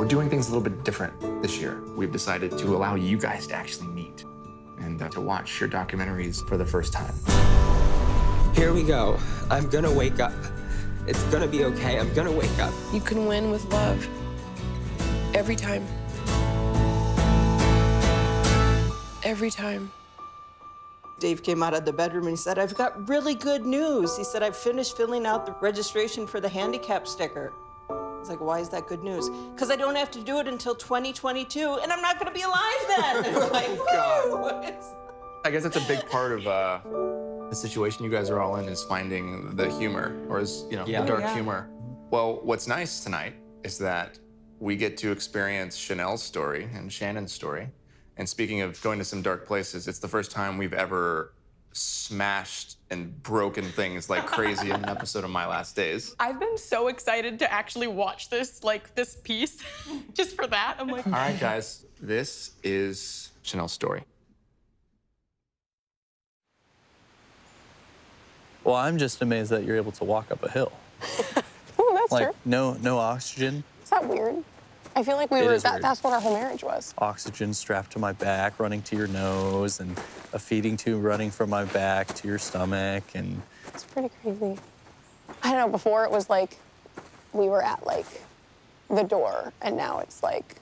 doing things a little bit different this year. We've decided to allow you guys to actually meet and to watch your documentaries for the first time. Here we go. I'm gonna wake up. It's gonna be okay. I'm gonna wake up. You can win with love. Every time. Every time. Dave came out of the bedroom and he said, I've got really good news. He said, I've finished filling out the registration for the handicap sticker. I was like, why is that good news? Because I don't have to do it until 2022, and I'm not going to be alive then. And we're like, whoa. I guess that's a big part of the situation you guys are all in, is finding the humor, or the dark humor. Well, what's nice tonight is that we get to experience Chanel's story and Shannon's story. And speaking of going to some dark places, it's the first time we've ever smashed and broken things like crazy in an episode of My Last Days. I've been so excited to actually watch this, this piece, just for that. I'm like, all right, guys, this is Chanel's story. Well, I'm just amazed that you're able to walk up a hill. Ooh, that's like, true. no oxygen. Is that weird? I feel like that's what our whole marriage was. Oxygen strapped to my back, running to your nose, and a feeding tube running from my back to your stomach, and... It's pretty crazy. I don't know, before it was like we were at the door, and now it's like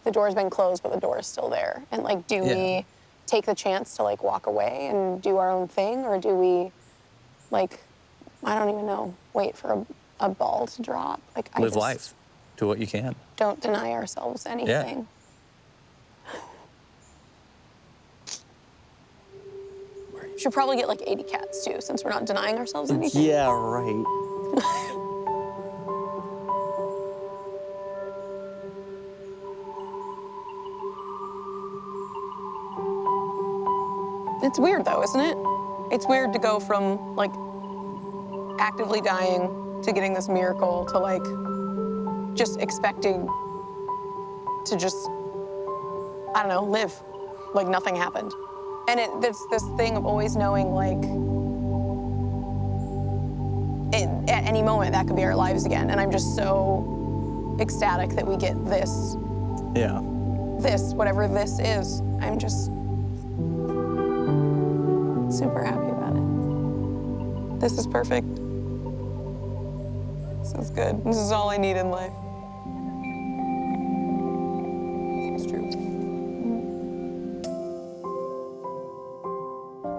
the door's been closed, but the door is still there. And do we take the chance to walk away and do our own thing, or do we I don't even know, wait for a ball to drop? Live life. Do what you can. Don't deny ourselves anything. We should probably get 80 cats too, since we're not denying ourselves anything. Yeah, right. It's weird though, isn't it? It's weird to go from actively dying to getting this miracle to just expecting to just, I don't know, live like nothing happened. And it's this thing of always knowing at any moment that could be our lives again. And I'm just so ecstatic that we get this. Yeah. This, whatever this is. I'm just super happy about it. This is perfect. This is good. This is all I need in life. It's true.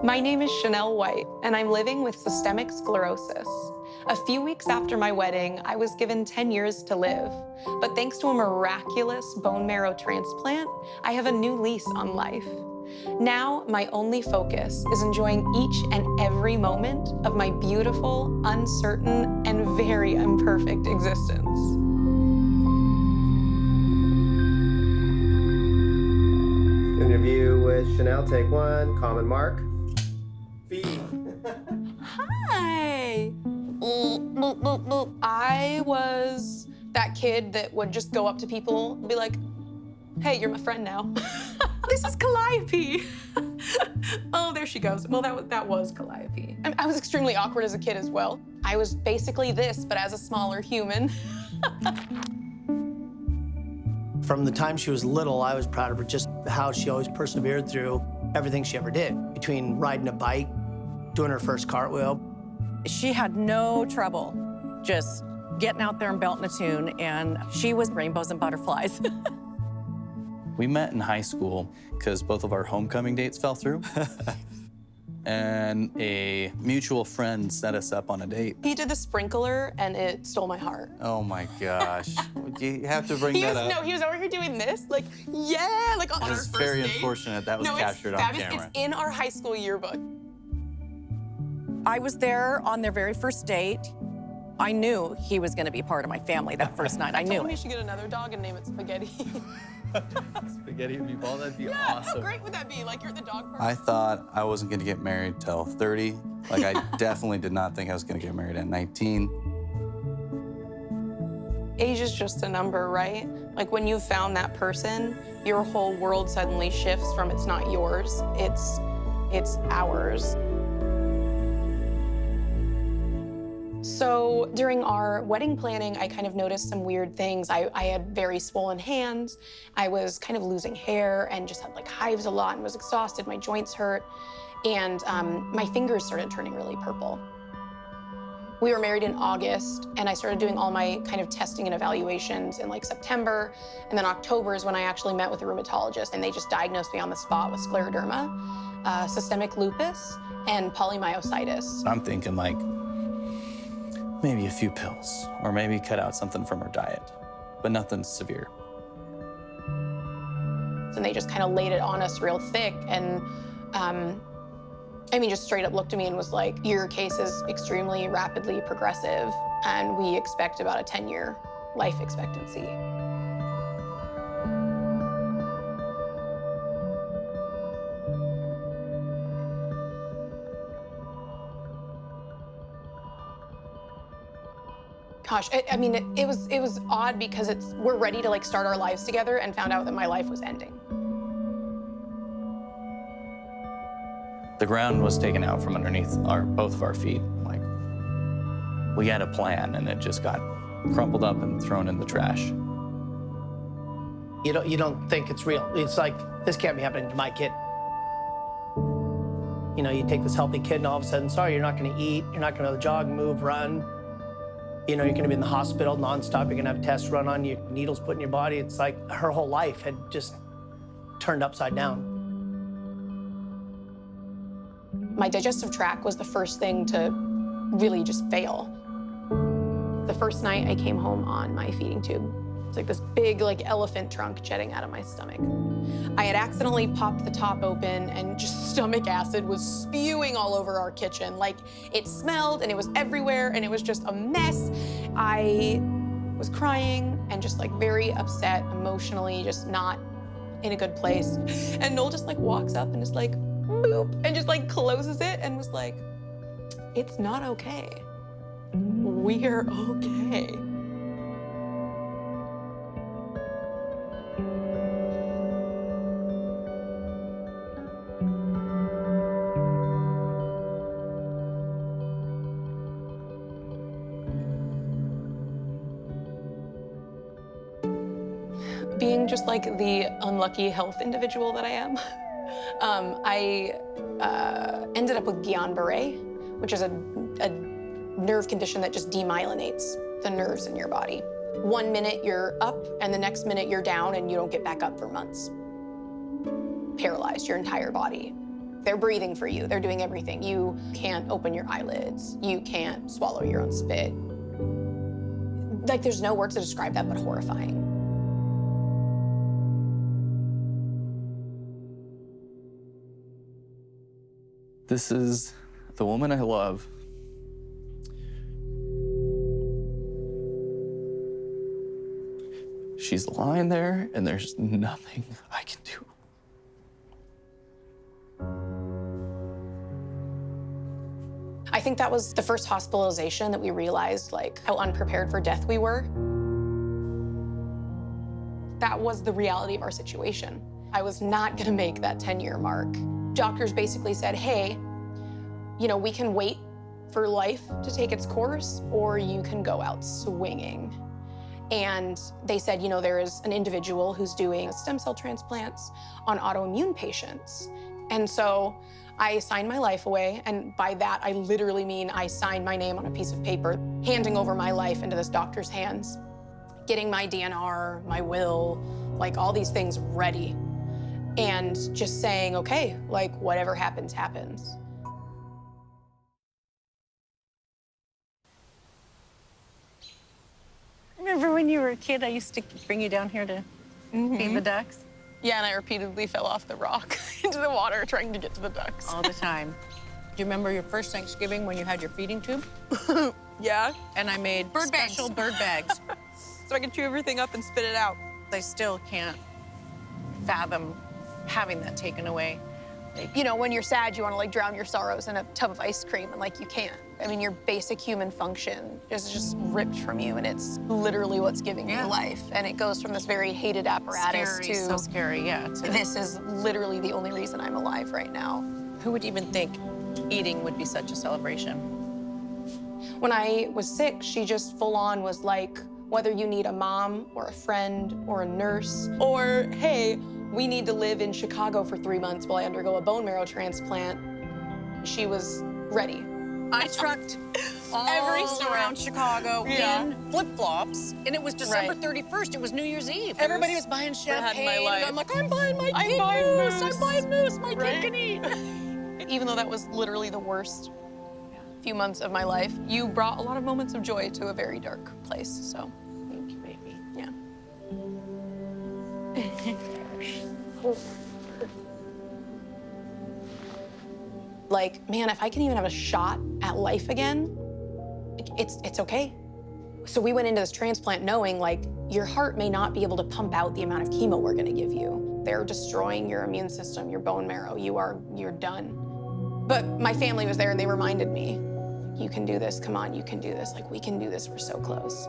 My name is Chanel White, and I'm living with systemic sclerosis. A few weeks after my wedding, I was given 10 years to live. But thanks to a miraculous bone marrow transplant, I have a new lease on life. Now, my only focus is enjoying each and every moment of my beautiful, uncertain, and very imperfect existence. Interview with Chanel, take one. Common mark. Feed. Hi. I was that kid that would just go up to people and be like, hey, you're my friend now. This is Calliope. Oh, there she goes. Well, that was Calliope. I was extremely awkward as a kid as well. I was basically this, but as a smaller human. From the time she was little, I was proud of her, just how she always persevered through everything she ever did. Between riding a bike, doing her first cartwheel. She had no trouble just getting out there and belting a tune, and she was rainbows and butterflies. We met in high school because both of our homecoming dates fell through. And a mutual friend set us up on a date. He did the sprinkler, and it stole my heart. Oh my gosh. You have to bring that up. No, he was over here doing this, on our first date. It's very unfortunate that was captured on camera. It's in our high school yearbook. I was there on their very first date. I knew he was going to be part of my family that first night. I knew We it. should get another dog and name it Spaghetti. Spaghetti and meatball, that'd be How awesome. great would that be? You're at the dog park. I thought I wasn't gonna get married till 30. I definitely did not think I was gonna get married at 19. Age is just a number, right? When you've found that person, your whole world suddenly shifts from it's not yours, it's ours. So during our wedding planning, I kind of noticed some weird things. I had very swollen hands. I was kind of losing hair and just had like hives a lot and was exhausted. My joints hurt. And my fingers started turning really purple. We were married in August, and I started doing all my kind of testing and evaluations in like September. And then October is when I actually met with a rheumatologist, and they just diagnosed me on the spot with scleroderma, systemic lupus, and polymyositis. I'm thinking like maybe a few pills, or maybe cut out something from her diet, but nothing severe. And they just kind of laid it on us real thick, and I mean, just straight up looked at me and was like, your case is extremely rapidly progressive, and we expect about a 10-year life expectancy. Gosh, I mean, it was odd because we're ready to like start our lives together and found out that my life was ending. The ground was taken out from underneath both of our feet. Like, we had a plan, and it just got crumpled up and thrown in the trash. You don't think it's real. It's like, this can't be happening to my kid. You know, you take this healthy kid, and all of a sudden, sorry, you're not going to eat, you're not going to jog, move, run. You know, you're going to be in the hospital nonstop. You're going to have tests run on you, needles put in your body. It's like her whole life had just turned upside down. My digestive tract was the first thing to really just fail. The first night I came home on my feeding tube. It's like this big like elephant trunk jetting out of my stomach. I had accidentally popped the top open and just stomach acid was spewing all over our kitchen. Like it smelled and it was everywhere and it was just a mess. I was crying and just like very upset emotionally, just not in a good place. And Noel just like walks up and is like, boop, and just like closes it and was like, it's not okay. We're okay. Being just like the unlucky health individual that I am, I ended up with Guillain-Barré, which is a nerve condition that just demyelinates the nerves in your body. 1 minute you're up, and the next minute you're down, and you don't get back up for months. Paralyzed, your entire body. They're breathing for you. They're doing everything. You can't open your eyelids. You can't swallow your own spit. Like, there's no words to describe that but horrifying. This is the woman I love. She's lying there, and there's nothing I can do. I think that was the first hospitalization that we realized, like, how unprepared for death we were. That was the reality of our situation. I was not gonna make that 10-year mark. Doctors basically said, hey, you know, we can wait for life to take its course, or you can go out swinging. And they said, you know, there is an individual who's doing stem cell transplants on autoimmune patients. And so I signed my life away, and by that, I literally mean I signed my name on a piece of paper, handing over my life into this doctor's hands, getting my DNR, my will, like all these things ready. And just saying, okay, like whatever happens, happens. Remember when you were a kid, I used to bring you down here to feed the ducks? Yeah, and I repeatedly fell off the rock into the water trying to get to the ducks. All the time. Do you remember your first Thanksgiving when you had your feeding tube? Yeah. And I made special bird bags. So I could chew everything up and spit it out. I still can't fathom having that taken away. Like, you know, when you're sad, you want to like drown your sorrows in a tub of ice cream, and like you can't. I mean, your basic human function is just ripped from you, and it's literally what's giving you life. And it goes from this very hated apparatus Scary, to so scary, yeah. This is literally the only reason I'm alive right now. Who would even think eating would be such a celebration? When I was sick, she just full on was like, whether you need a mom or a friend or a nurse, or hey, we need to live in Chicago for 3 months while I undergo a bone marrow transplant, she was ready. I trucked all around Chicago in flip-flops, and it was December 31st. It was New Year's Eve. Everybody was buying champagne, and I'm like, I'm buying my kid moose. I'm buying moose. My kid can eat. Even though that was literally the worst few months of my life, you brought a lot of moments of joy to a very dark place, so. Thank you, baby. Yeah. Like, man, if I can even have a shot at life again, it's okay. So we went into this transplant knowing, like, your heart may not be able to pump out the amount of chemo we're gonna give you. They're destroying your immune system, your bone marrow. You're done. But my family was there and they reminded me, you can do this, come on, you can do this. Like, we can do this, we're so close.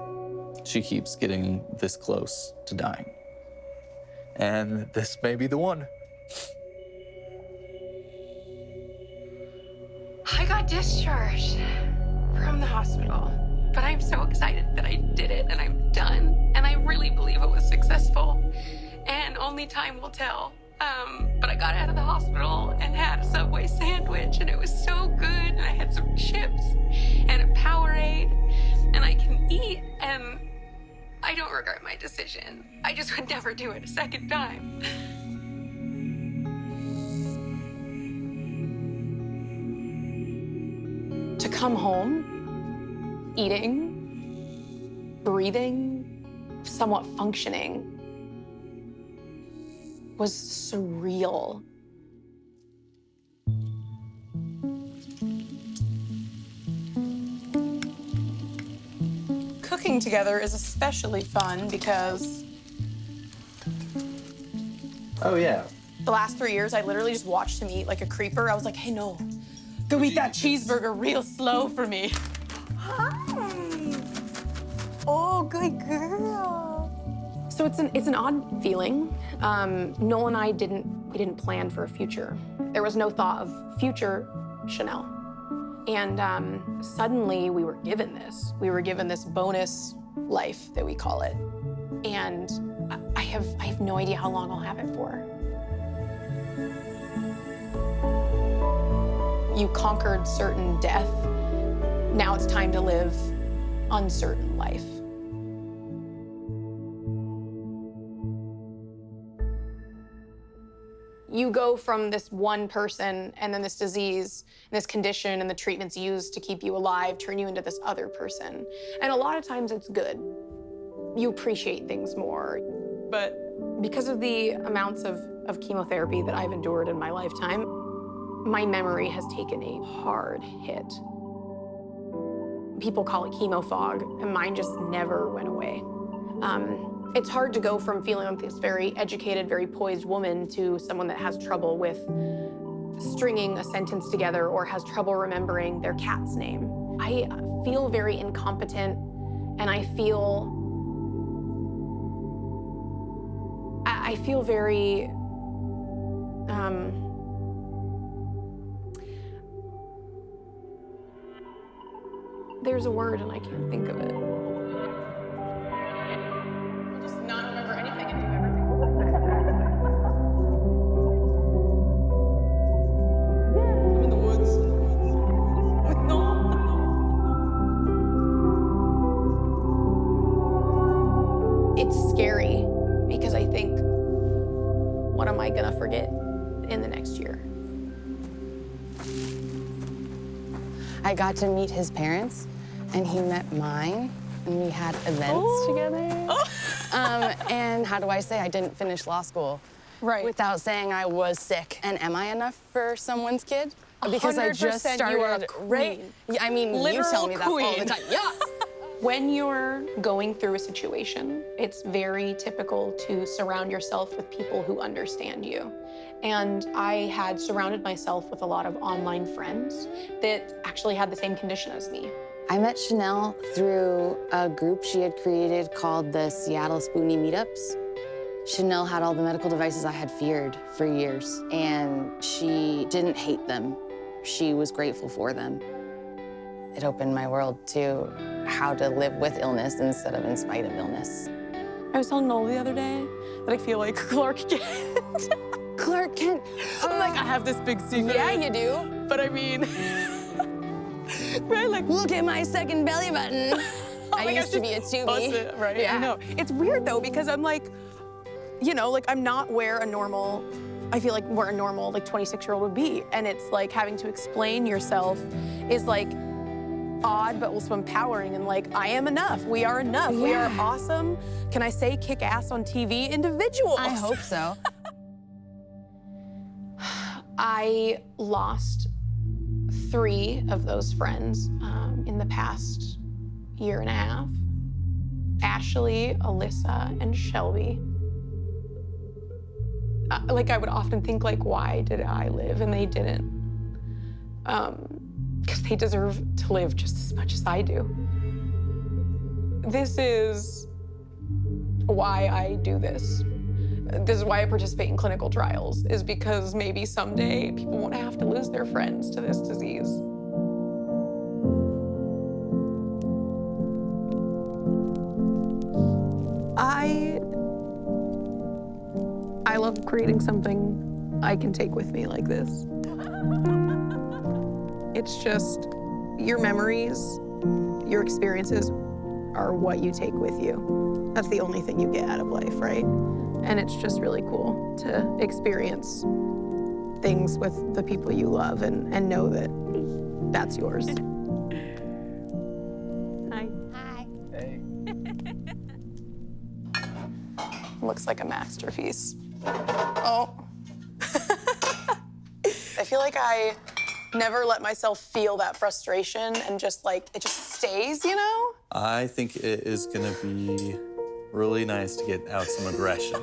She keeps getting this close to dying. And this may be the one. I got discharged from the hospital, but I'm so excited that I did it and I'm done. And I really believe it was successful. And only time will tell. But I got out of the hospital and had a Subway sandwich, and it was so good. And I had some chips and a Powerade, and I can eat, and I don't regret my decision. I just would never do it a second time. To come home, eating, breathing, somewhat functioning, was surreal. Cooking together is especially fun because Oh, yeah. the last 3 years, I literally just watched him eat like a creeper. I was like, hey, no, go eat that cheeseburger real slow for me. Hi. Oh, good girl. So it's an odd feeling. Noel and I didn't plan for a future. There was no thought of future Chanel. And suddenly we were given this. We were given this bonus life that we call it. And I have no idea how long I'll have it for. You conquered certain death. Now it's time to live uncertain life. You go from this one person and then this disease, and this condition, and the treatments used to keep you alive turn you into this other person. And a lot of times it's good. You appreciate things more. But because of the amounts of chemotherapy that I've endured in my lifetime, my memory has taken a hard hit. People call it chemo fog, and mine just never went away. It's hard to go from feeling like this very educated, very poised woman to someone that has trouble with stringing a sentence together or has trouble remembering their cat's name. I feel very incompetent, and I feel very, there's a word and I can't think of it. I'll just not remember anything and do everything. I'm in the woods. With Noel. It's scary because I think, what am I gonna forget in the next year? I got to meet his parents, and he met mine, and we had events together. And how do I say I didn't finish law school without saying I was sick? And am I enough for someone's kid? Because I just started, you are a queen. I mean, you tell me that all the time. Yeah. When you're going through a situation, it's very typical to surround yourself with people who understand you. And I had surrounded myself with a lot of online friends that actually had the same condition as me. I met Chanel through a group she had created called the Seattle Spoonie Meetups. Chanel had all the medical devices I had feared for years, and she didn't hate them. She was grateful for them. it opened my world to how to live with illness instead of in spite of illness. I was telling Noel the other day that I feel like Clark Kent. Clark Kent. I'm like, I have this big secret. Yeah, you do. But I mean, right? Like, look at my second belly button. I like, used to be a tubie. Right? Yeah. I know. It's weird though, because I'm like, you know, like I'm not where a normal, I feel like where a normal like 26-year-old would be. And it's like having to explain yourself is like odd, but also empowering. And like, I am enough. We are enough. Yeah. We are awesome. Can I say kick ass on TV individuals? I hope so. I lost 3 of those friends in the past year and a half. Ashley, Alyssa, and Shelby. Like I would often think like, why did I live and they didn't? Because they deserve to live just as much as I do. This is why I do this. This is why I participate in clinical trials, is because maybe someday people won't have to lose their friends to this disease. I love creating something I can take with me like this. It's just your memories, your experiences are what you take with you. That's the only thing you get out of life, right? And it's just really cool to experience things with the people you love and know that that's yours. Hi. Hi. Hey. Looks like a masterpiece. Oh. I feel like I never let myself feel that frustration and just like, it just stays, you know? I think it is gonna be really nice to get out some aggression.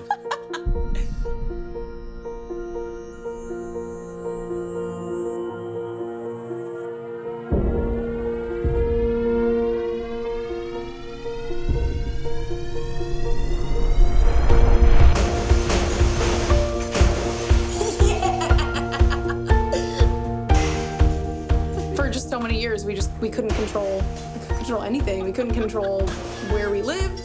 For just so many years, we couldn't control anything. We couldn't control where we lived.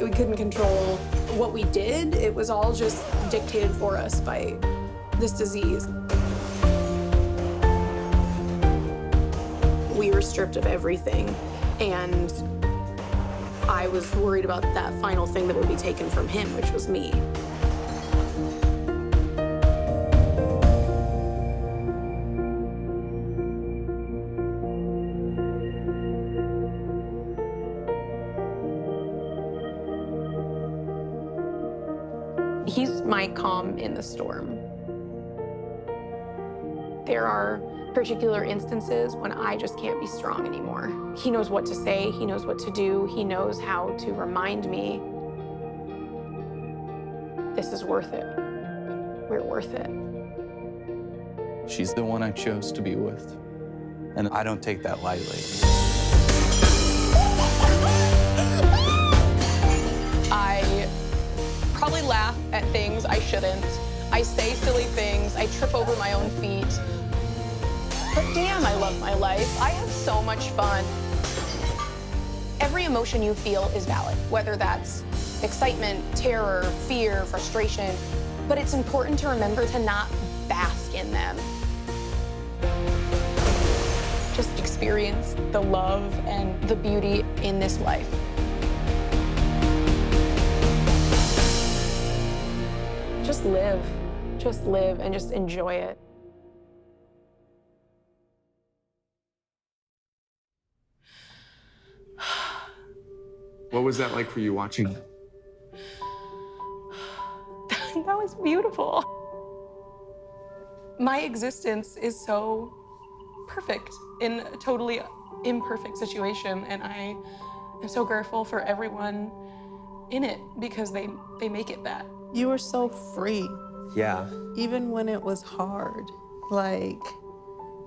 We couldn't control what we did. It was all just dictated for us by this disease. We were stripped of everything, and I was worried about that final thing that would be taken from him, which was me. He's my calm in the storm. There are particular instances when I just can't be strong anymore. He knows what to say, he knows what to do, he knows how to remind me, this is worth it. We're worth it. She's the one I chose to be with, and I don't take that lightly. I probably laugh at things I shouldn't. I say silly things. I trip over my own feet. But damn, I love my life. I have so much fun. Every emotion you feel is valid, whether that's excitement, terror, fear, frustration. But it's important to remember to not bask in them. Just experience the love and the beauty in this life. Just live and just enjoy it. What was that like for you watching? That was beautiful. My existence is so perfect in a totally imperfect situation, and I am so grateful for everyone in it because they make it that. You were so free. Yeah. Even when it was hard. Like,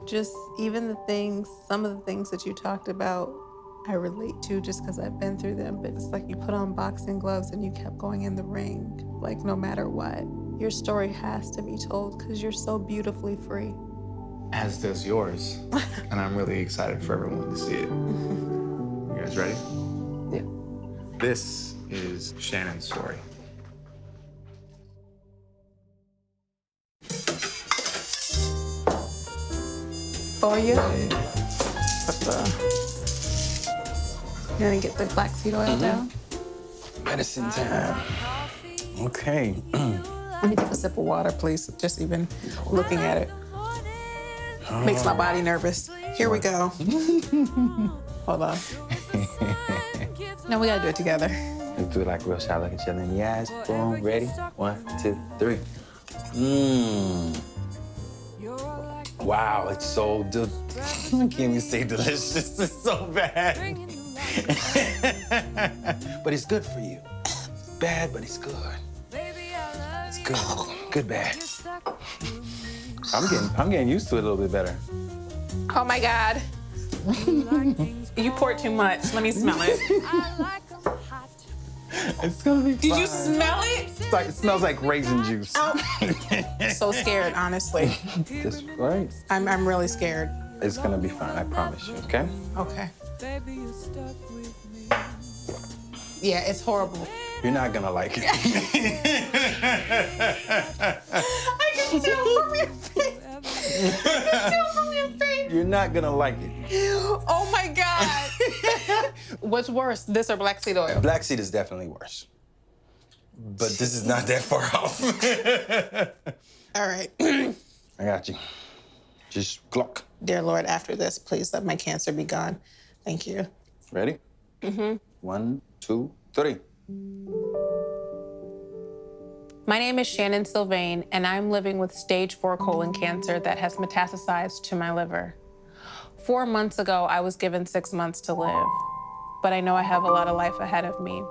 just even the things, some of the things that you talked about, I relate to just because I've been through them. But it's like you put on boxing gloves and you kept going in the ring, like no matter what. Your story has to be told because you're so beautifully free. as does yours. And I'm really excited for everyone to see it. You guys ready? Yeah. This is Shannon's story. For you. You gonna get the black seed oil down? Medicine time. Okay. Let me take a sip of water, please. Just even looking at it makes my body nervous. Here we go. Hold on. No, we gotta do it together. Let's do it like real shot, looking each other in the eyes. Boom, ready? 1, 2, 3. Wow, it's so I can't even say delicious. It's so bad. But it's good for you. Bad, but it's good. It's good. Good bad. I'm getting used to it a little bit better. Oh my God. You poured too much. Let me smell it. It's gonna be fine. Did you smell it? It smells like raisin juice. So scared, honestly. That's right. I'm really scared. It's gonna be fine, I promise you, okay? Okay. Yeah, it's horrible. You're not gonna like it. I can tell from your face. I can tell from your face. You're not gonna like it. Oh my God. What's worse, this or black seed oil? Black seed is definitely worse. But this is not that far off. All right. I got you. Just clock. Dear Lord, after this, please let my cancer be gone. Thank you. Ready? 1, 2, 3. My name is Shannon Sylvian, and I'm living with stage 4 colon cancer that has metastasized to my liver. 4 months ago, I was given 6 months to live, but I know I have a lot of life ahead of me.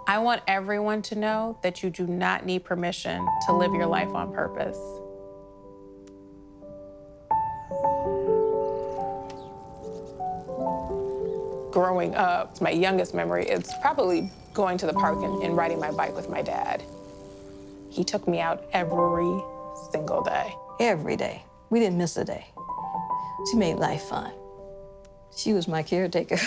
I want everyone to know that you do not need permission to live your life on purpose. Growing up, my youngest memory is probably going to the park and riding my bike with my dad. He took me out every single day. Every day. We didn't miss a day. She made life fun. She was my caretaker.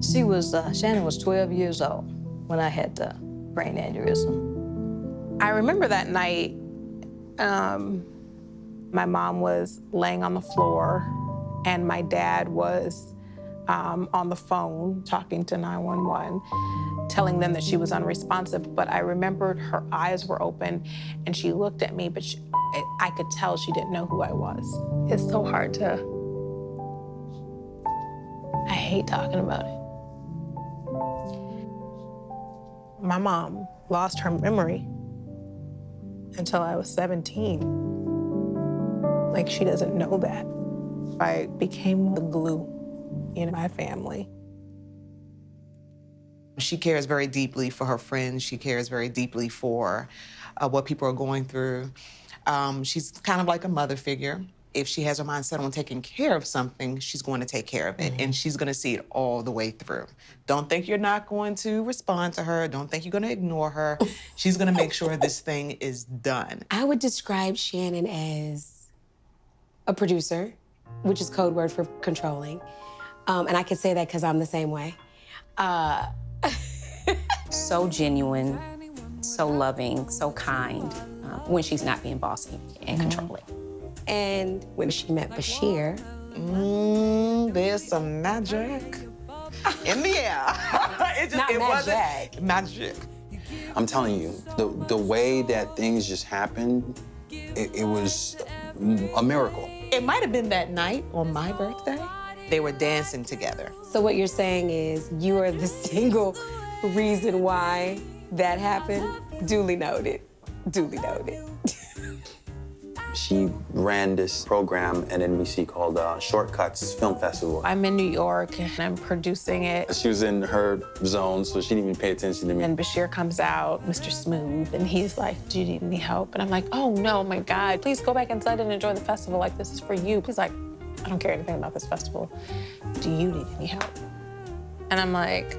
Shannon was 12 years old when I had the brain aneurysm. I remember that night, my mom was laying on the floor and my dad was on the phone talking to 911, telling them that she was unresponsive. But I remembered her eyes were open and she looked at me, but I could tell she didn't know who I was. It's so hard to, I hate talking about it. My mom lost her memory until I was 17. Like, she doesn't know that. I became the glue in my family. She cares very deeply for her friends. She cares very deeply for what people are going through. She's kind of like a mother figure. If she has her mind set on taking care of something, she's going to take care of it, and she's going to see it all the way through. Don't think you're not going to respond to her. Don't think you're going to ignore her. She's going to make sure this thing is done. I would describe Shannon as a producer, which is code word for controlling. And I can say that because I'm the same way. So genuine, so loving, so kind, when she's not being bossy and controlling. And when she met Bashir, there's some magic in the air. It wasn't magic. I'm telling you, the way that things just happened, it was a miracle. It might have been that night on my birthday. They were dancing together. So what you're saying is you are the single reason why that happened? Duly noted. Duly noted. She ran this program at NBC called Shortcuts Film Festival. I'm in New York and I'm producing it. She was in her zone, so she didn't even pay attention to me. And Bashir comes out, Mr. Smooth, and he's like, do you need any help? And I'm like, oh no, my God, please go back inside and enjoy the festival. Like, this is for you. He's like, I don't care anything about this festival. Do you need any help? And I'm like,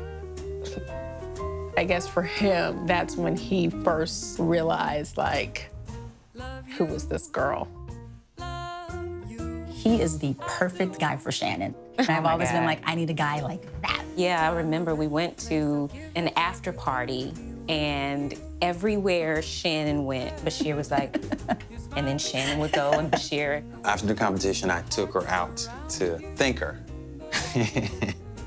I guess for him, that's when he first realized, like, who was this girl? he is the perfect guy for Shannon. And I've always been like, I need a guy like that. Yeah, I remember we went to an after party, and everywhere Shannon went, Bashir was like, and then Shannon would go, and Bashir. After the competition, I took her out to thank her.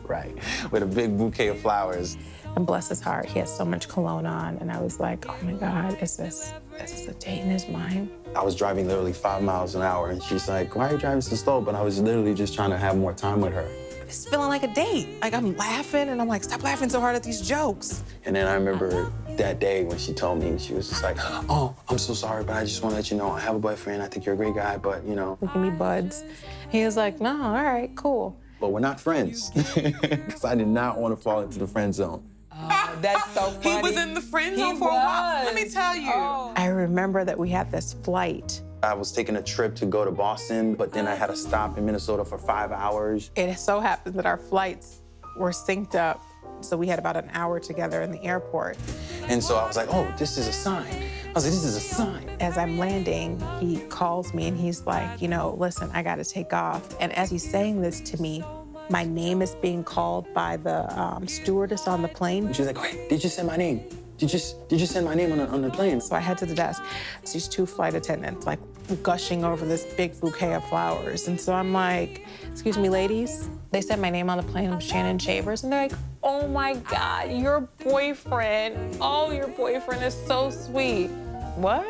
Right, with a big bouquet of flowers. And bless his heart, he has so much cologne on, and I was like, oh my God, is this a date in his mind? I was driving literally 5 miles an hour, and she's like, why are you driving so slow? But I was literally just trying to have more time with her. It's feeling like a date. Like, I'm laughing, and I'm like, stop laughing so hard at these jokes. And then I remember that day when she told me, she was just like, oh, I'm so sorry, but I just want to let you know I have a boyfriend. I think you're a great guy, but, you know. We can be buds. He was like, no, all right, cool. But we're not friends, because I did not want to fall into the friend zone. Oh, that's so funny. He was in the friend zone for a while. Let me tell you. Oh. I remember that we had this flight. I was taking a trip to go to Boston, but then I had to stop in Minnesota for 5 hours. It so happened that our flights were synced up, so we had about an hour together in the airport. And so I was like, oh, this is a sign. I was like, this is a sign. As I'm landing, he calls me and he's like, you know, listen, I gotta take off. And as he's saying this to me, my name is being called by the stewardess on the plane. And she's like, wait, did you send my name? Did you send my name on the plane? So I head to the desk. It's these 2 flight attendants, like, gushing over this big bouquet of flowers. And so I'm like, excuse me, ladies. They said my name on the plane was Shannon Shavers. And they're like, oh my God, your boyfriend. Oh, your boyfriend is so sweet. What?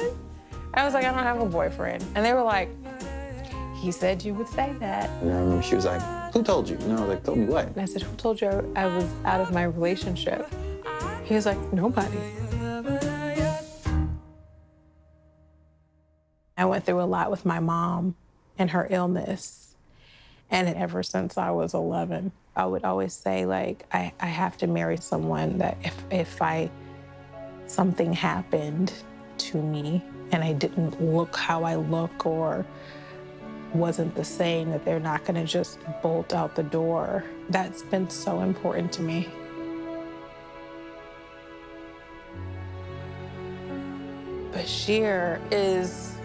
I was like, I don't have a boyfriend. And they were like, he said you would say that. And I remember she was like, who told you? And I was like, told me what? And I said, who told you I was out of my relationship? He was like, nobody. I went through a lot with my mom and her illness. And ever since I was 11, I would always say, like, I have to marry someone that if something happened to me and I didn't look how I look or wasn't the same, that they're not gonna just bolt out the door. That's been so important to me. Bashir is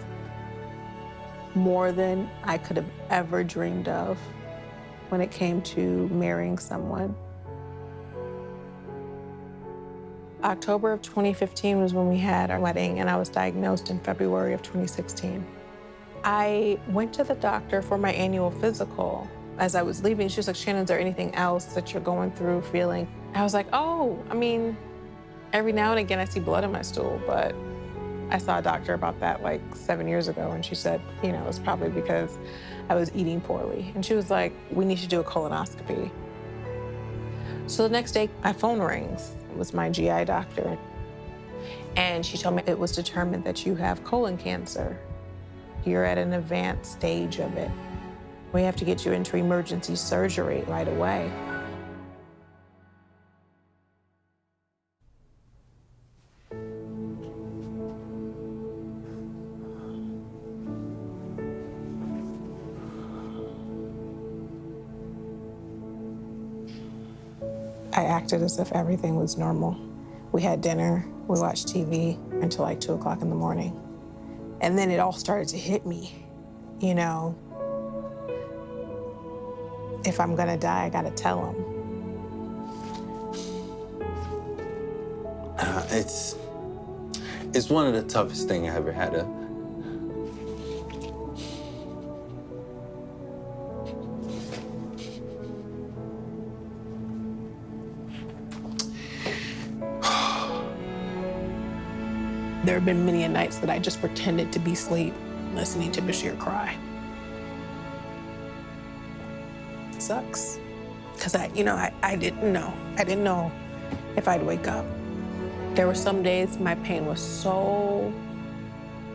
more than I could have ever dreamed of when it came to marrying someone. October of 2015 was when we had our wedding, and I was diagnosed in February of 2016. I went to the doctor for my annual physical. As I was leaving, she was like, Shannon, is there anything else that you're going through, feeling? I was like, oh, I mean, every now and again I see blood in my stool, but I saw a doctor about that like 7 years ago, and she said, you know, it's probably because I was eating poorly. And she was like, we need to do a colonoscopy. So the next day, my phone rings. It was my GI doctor. And she told me it was determined that you have colon cancer. You're at an advanced stage of it. We have to get you into emergency surgery right away. I acted as if everything was normal. We had dinner, we watched TV until like 2 o'clock in the morning. And then it all started to hit me, you know. If I'm gonna die, I gotta tell him. It's one of the toughest things I ever had to. There have been many nights that I just pretended to be asleep, listening to Bashir cry. It sucks, because I didn't know. I didn't know if I'd wake up. There were some days my pain was so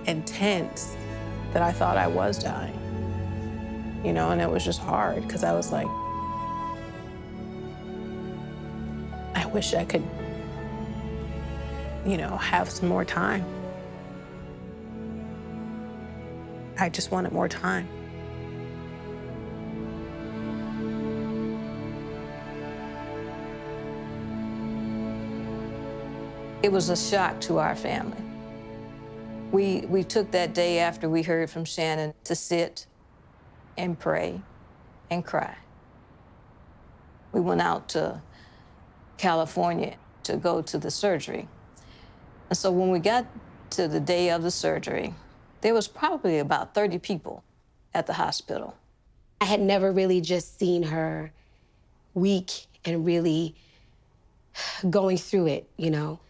intense that I thought I was dying, you know, and it was just hard, because I was like, I wish I could, you know, have some more time. I just wanted more time. It was a shock to our family. We took that day after we heard from Shannon to sit and pray and cry. We went out to California to go to the surgery. And so when we got to the day of the surgery, there was probably about 30 people at the hospital. I had never really just seen her weak and really going through it, you know?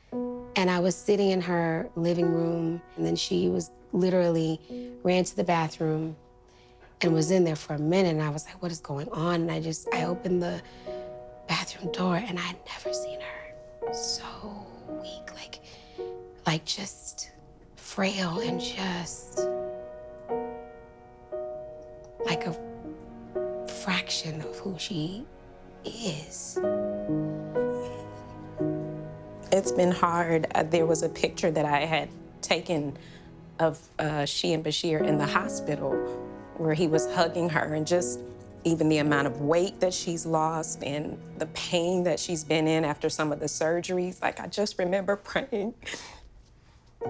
And I was sitting in her living room, and then she was literally ran to the bathroom and was in there for a minute. And I was like, what is going on? And I opened the bathroom door, and I had never seen her so weak, like just frail and just like a fraction of who she is. It's been hard. There was a picture that I had taken of she and Bashir in the hospital where he was hugging her, and just even the amount of weight that she's lost and the pain that she's been in after some of the surgeries. Like, I just remember praying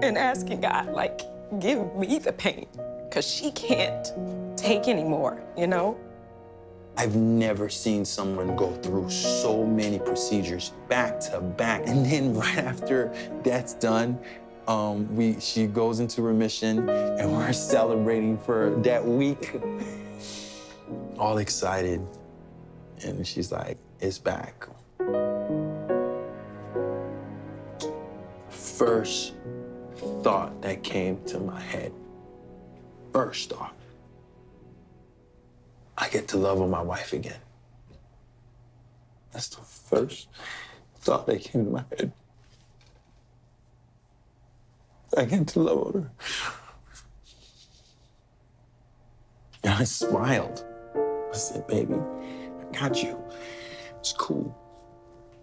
and asking God, like, give me the pain, because she can't take anymore, you know? I've never seen someone go through so many procedures back to back. And then right after that's done, she goes into remission, and we're celebrating for that week. All excited. And she's like, it's back. First thought that came to my head, first thought, I get to love on my wife again. That's the first thought that came to my head. I get to love on her. And I smiled. I said, baby, I got you. It's cool.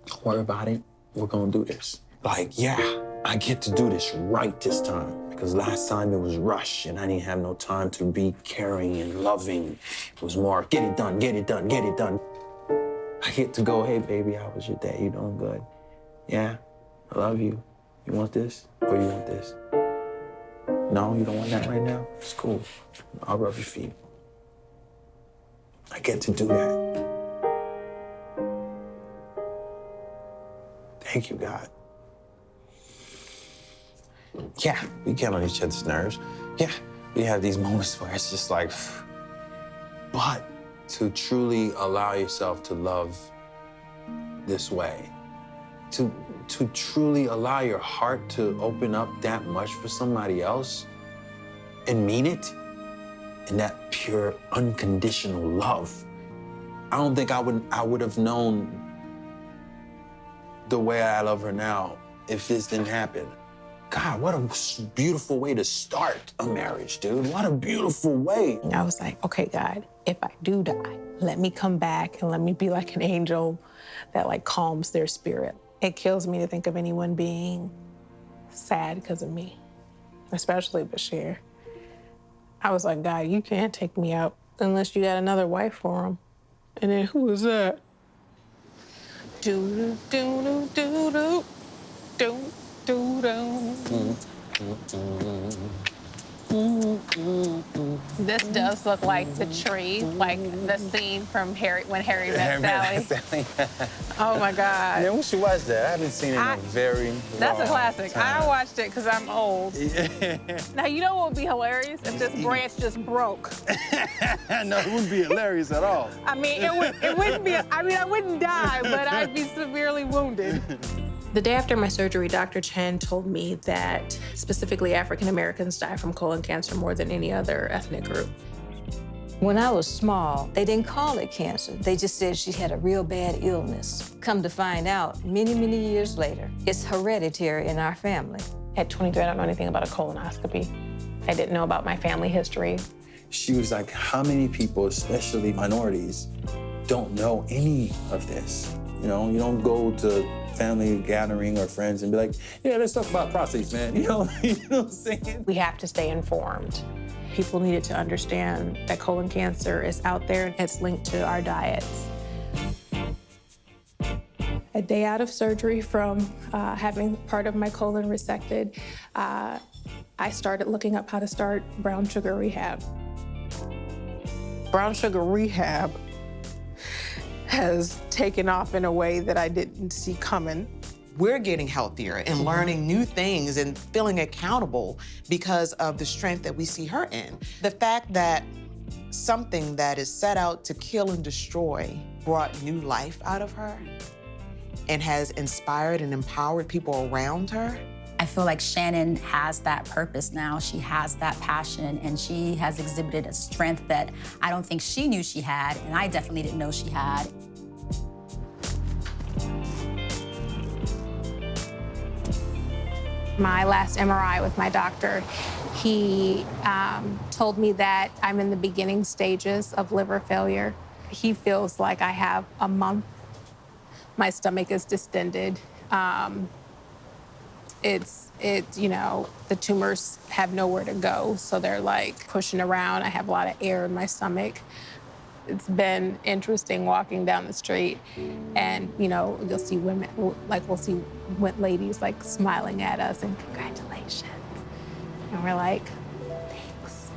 Don't worry about it. We're gonna do this. Like, yeah, I get to do this right this time. Because last time it was rushed, and I didn't have no time to be caring and loving. It was more, get it done, get it done, get it done. I get to go, hey, baby, how was your day? You doing good? Yeah, I love you. You want this, or you want this? No, you don't want that right now? It's cool. I'll rub your feet. I get to do that. Thank you, God. Yeah, we get on each other's nerves. Yeah, we have these moments where it's just like, but to truly allow yourself to love this way, to truly allow your heart to open up that much for somebody else and mean it, and that pure, unconditional love. I don't think I would have known the way I love her now if this didn't happen. God, what a beautiful way to start a marriage, dude. What a beautiful way. I was like, okay, God, if I do die, let me come back and let me be like an angel that like calms their spirit. It kills me to think of anyone being sad because of me, especially Bashir. I was like, God, you can't take me out unless you got another wife for him. And then who was that? Do do do do do do. This does look like the tree, like the scene from when Harry Met Sally. Oh my God. Man, we should watch that. I haven't seen it in a very That's long a classic. time. I watched it because I'm old. Now, you know what would be hilarious? If this branch just broke. No, it wouldn't be hilarious at all. I mean, it wouldn't be, I wouldn't die, but I'd be severely wounded. The day after my surgery, Dr. Chen told me that specifically African Americans die from colon cancer more than any other ethnic group. When I was small, they didn't call it cancer. They just said she had a real bad illness. Come to find out, many, many years later, it's hereditary in our family. At 23, I don't know anything about a colonoscopy. I didn't know about my family history. She was like, how many people, especially minorities, don't know any of this? You know, you don't go to family gathering or friends and be like, yeah, let's talk about prostates, man. You know what I'm saying? We have to stay informed. People needed to understand that colon cancer is out there and it's linked to our diets. A day out of surgery from having part of my colon resected, I started looking up how to start brown sugar rehab. Brown Sugar Rehab has taken off in a way that I didn't see coming. We're getting healthier and learning new things and feeling accountable because of the strength that we see her in. The fact that something that is set out to kill and destroy brought new life out of her and has inspired and empowered people around her. I feel like Shannon has that purpose now. She has that passion, and she has exhibited a strength that I don't think she knew she had, and I definitely didn't know she had. My last MRI with my doctor, he told me that I'm in the beginning stages of liver failure. He feels like I have a month. My stomach is distended. You know, the tumors have nowhere to go, so they're like pushing around. I have a lot of air in my stomach. It's been interesting walking down the street, and you know, you'll see women, like we'll see ladies like smiling at us and congratulations, and we're like, thanks.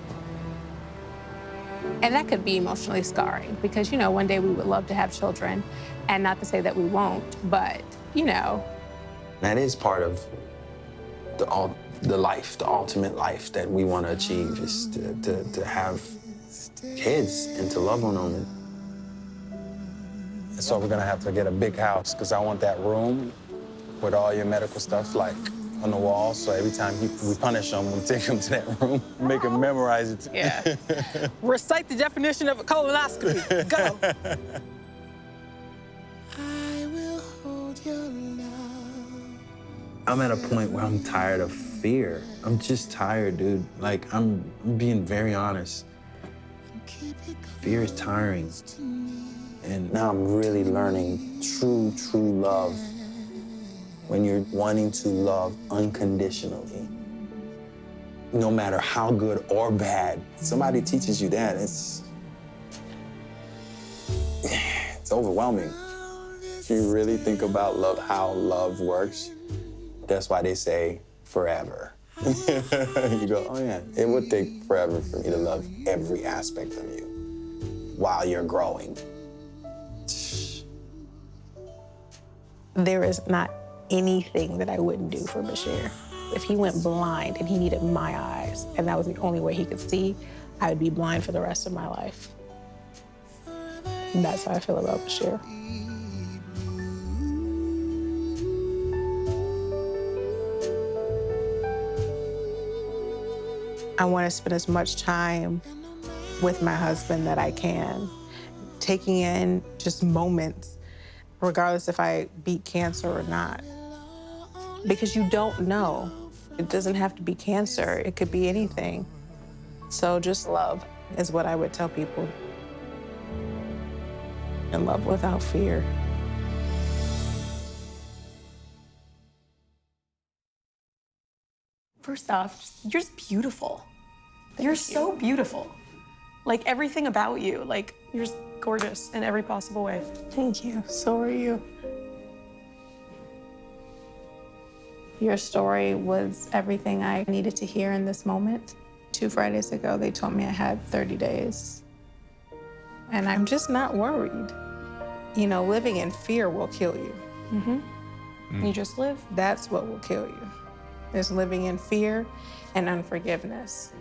And that could be emotionally scarring because you know, one day we would love to have children, and not to say that we won't, but you know. That is part of the life, the ultimate life that we want to achieve, is to have kids and to love on them. And so we're gonna have to get a big house because I want that room with all your medical stuff like on the wall. So every time we punish them, we take them to that room, make them memorize it. Yeah. Recite the definition of a colonoscopy. Go. I'm at a point where I'm tired of fear. I'm just tired, dude. Like, I'm being very honest. Fear is tiring. And now I'm really learning true love. When you're wanting to love unconditionally, no matter how good or bad. Somebody teaches you that, it's overwhelming. If you really think about love, how love works, that's why they say forever. You go, oh yeah, it would take forever for me to love every aspect of you while you're growing. There is not anything that I wouldn't do for Bashir. If he went blind and he needed my eyes, and that was the only way he could see, I would be blind for the rest of my life. And that's how I feel about Bashir. I want to spend as much time with my husband that I can, taking in just moments, regardless if I beat cancer or not. Because you don't know. It doesn't have to be cancer. It could be anything. So just love is what I would tell people. And love without fear. First off, you're just beautiful. You're so beautiful. Like everything about you, like you're just gorgeous in every possible way. Thank you. So are you. Your story was everything I needed to hear in this moment. 2 Fridays ago, they told me I had 30 days. And I'm just not worried. You know, living in fear will kill you. Mm-hmm. You just live. That's what will kill you. Is living in fear and unforgiveness.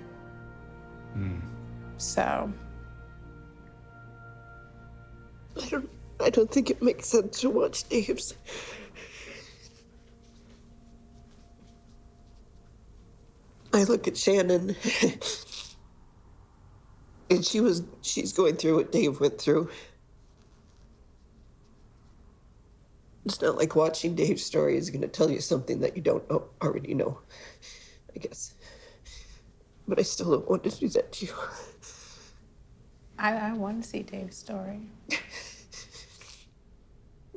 So. I don't think it makes sense to watch Dave's. I look at Shannon, and she's going through what Dave went through. It's not like watching Dave's story is going to tell you something that you don't already know, I guess. But I still don't want to do that to you. I want to see Dave's story.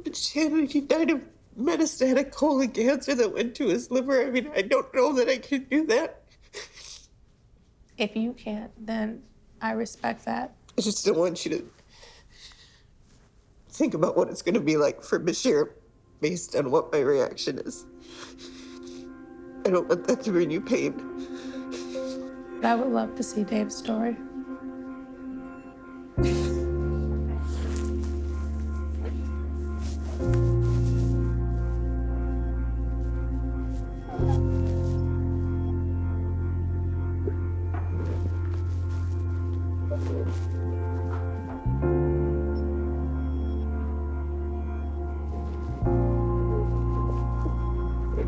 But Shannon, he died of metastatic colon cancer that went to his liver. I mean, I don't know that I can do that. If you can't, then I respect that. I just don't want you to think about what it's going to be like for Bashir based on what my reaction is. I don't want that to bring you pain. I would love to see Dave's story.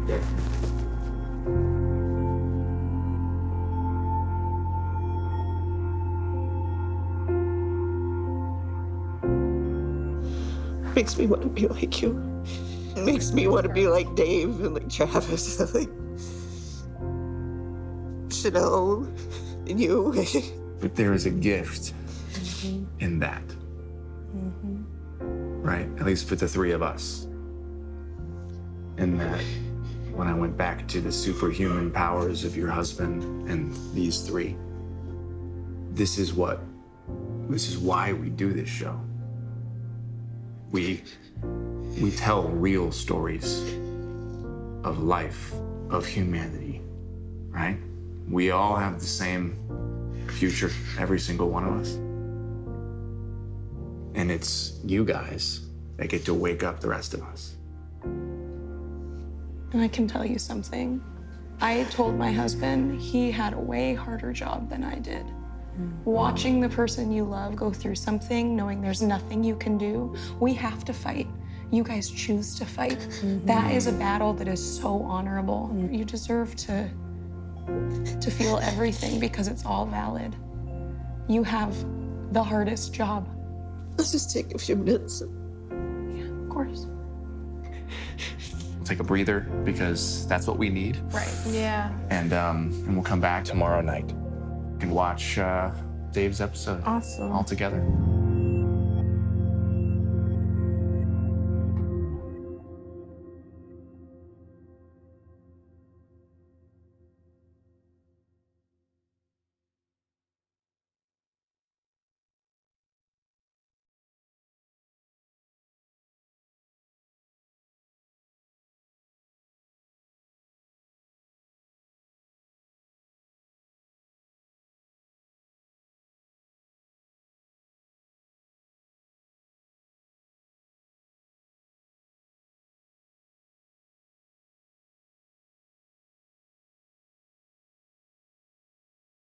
Yeah. Makes me want to be like you. It makes me want to be like Dave and like Travis, like Chanel and you. But there is a gift in that, right? At least for the three of us. In that, when I went back to the superhuman powers of your husband and these three, this is why we do this show. We tell real stories of life, of humanity, right? We all have the same future, every single one of us. And it's you guys that get to wake up the rest of us. And I can tell you something. I told my husband he had a way harder job than I did. Watching the person you love go through something, knowing there's nothing you can do, we have to fight. You guys choose to fight. That is a battle that is so honorable. You deserve to feel everything because it's all valid. You have the hardest job. Let's just take a few minutes. Yeah, of course. We'll take a breather because that's what we need. Right. Yeah. And we'll come back tomorrow night and watch Dave's episode. Awesome. All together.